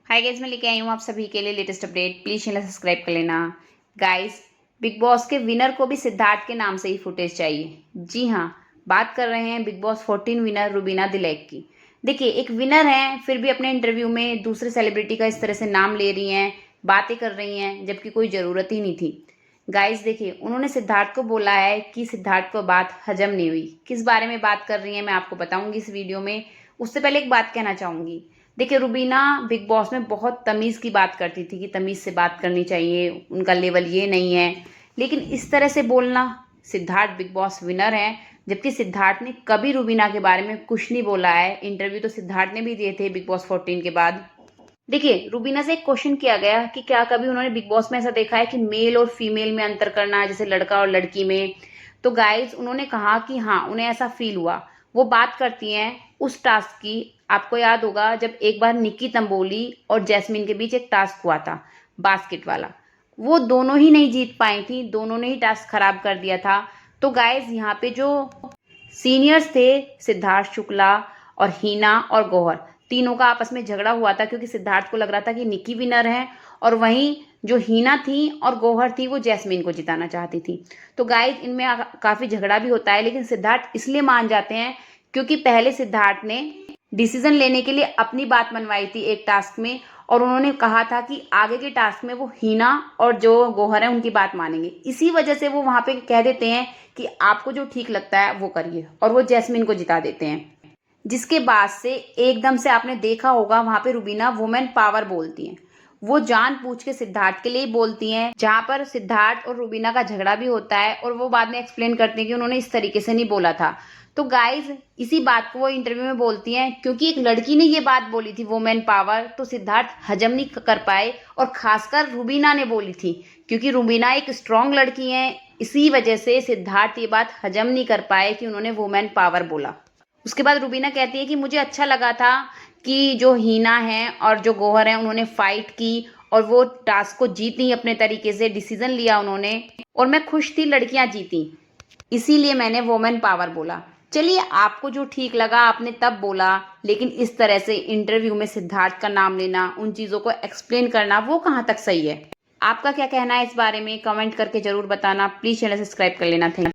Hi guys, मैं लेके आई हूँ आप सभी के लिए latest update. Please channel subscribe कर लेना। गाइस, बिग बॉस के विनर को भी सिद्धार्थ के नाम से ही फुटेज चाहिए। जी हाँ, बात कर रहे हैं big boss 14 winner Rubina Dilaik की। देखिए, एक विनर हैं फिर भी अपने इंटरव्यू में दूसरे सेलिब्रिटी का इस तरह से नाम ले रही हैं, बातें कर रही हैं, जबकि कोई ज़रूरत ही नहीं थी। गाइस देखिए, उन्होंने सिद्धार्थ को बोला है कि सिद्धार्थ को बात हजम नहीं हुई। किस बारे में बात कर रही हैं मैं आपको बताऊंगी इस वीडियो में। उससे पहले एक बात कहना चाहूंगी। देखिए, रुबीना बिग बॉस में बहुत तमीज़ की बात करती थी कि तमीज़ से बात करनी चाहिए, उनका लेवल ये नहीं है। लेकिन इस तरह से बोलना, सिद्धार्थ बिग बॉस विनर हैं, जबकि सिद्धार्थ ने कभी रुबीना के बारे में कुछ नहीं बोला है। इंटरव्यू तो सिद्धार्थ ने भी दिए थे बिग बॉस 14 के बाद। देखिए, रुबीना से एक क्वेश्चन किया गया कि क्या कभी उन्होंने बिग बॉस में ऐसा देखा है कि मेल और फीमेल में अंतर करना है, जैसे लड़का और लड़की में। तो गाइज, उन्होंने कहा कि हाँ, उन्हें ऐसा फील हुआ। वो बात करती हैं उस टास्क की। आपको याद होगा जब एक बार निक्की तंबोली और जैस्मिन के बीच एक टास्क हुआ था, बास्केट वाला। वो दोनों ही नहीं जीत पाई थी, दोनों ने ही टास्क खराब कर दिया था। तो गाइज, यहाँ पे जो सीनियर्स थे, सिद्धार्थ शुक्ला और हीना और गौहर, तीनों का आपस में झगड़ा हुआ था, क्योंकि सिद्धार्थ को लग रहा था कि निकी विनर है और वहीं जो हीना थी और गौहर थी वो जैस्मिन को जिताना चाहती थी। तो गाइज, इनमें काफी झगड़ा भी होता है, लेकिन सिद्धार्थ इसलिए मान जाते हैं क्योंकि पहले सिद्धार्थ ने डिसीजन लेने के लिए अपनी बात मनवाई थी एक टास्क में, और उन्होंने कहा था कि आगे के टास्क में वो हीना और जो गौहर है उनकी बात मानेंगे। इसी वजह से वो वहां पे कह देते हैं कि आपको जो ठीक लगता है वो करिए, और वो जैस्मिन को जिता देते हैं। जिसके बाद से एकदम से आपने देखा होगा वहां पे रुबीना वुमेन पावर बोलती हैं। वो जान पूछ के सिद्धार्थ के लिए ही बोलती हैं, जहां पर सिद्धार्थ और रुबीना का झगड़ा भी होता है, और वो बाद में एक्सप्लेन करती हैं कि उन्होंने इस तरीके से नहीं बोला था। तो गाइज, इसी बात को वो इंटरव्यू में बोलती हैं क्योंकि एक लड़की ने ये बात बोली थी वुमेन पावर, तो सिद्धार्थ हजम नहीं कर पाए, और खासकर रुबीना ने बोली थी क्योंकि रुबीना एक स्ट्रांग लड़की है। इसी वजह से सिद्धार्थ ये बात हजम नहीं कर पाए कि उन्होंने वुमेन पावर बोला। उसके बाद रुबीना कहती है कि मुझे अच्छा लगा था कि जो हीना है और जो गौहर है उन्होंने फाइट की और वो टास्क को जीती अपने तरीके से, डिसीजन लिया उन्होंने, और मैं खुश थी लड़कियां जीती, इसीलिए मैंने वुमेन पावर बोला। चलिए, आपको जो ठीक लगा आपने तब बोला, लेकिन इस तरह से इंटरव्यू में सिद्धार्थ का नाम लेना, उन चीज़ों को एक्सप्लेन करना, वो कहाँ तक सही है? आपका क्या कहना है इस बारे में? कमेंट करके जरूर बताना। प्लीज़ चैनल सब्सक्राइब कर लेना। थैंक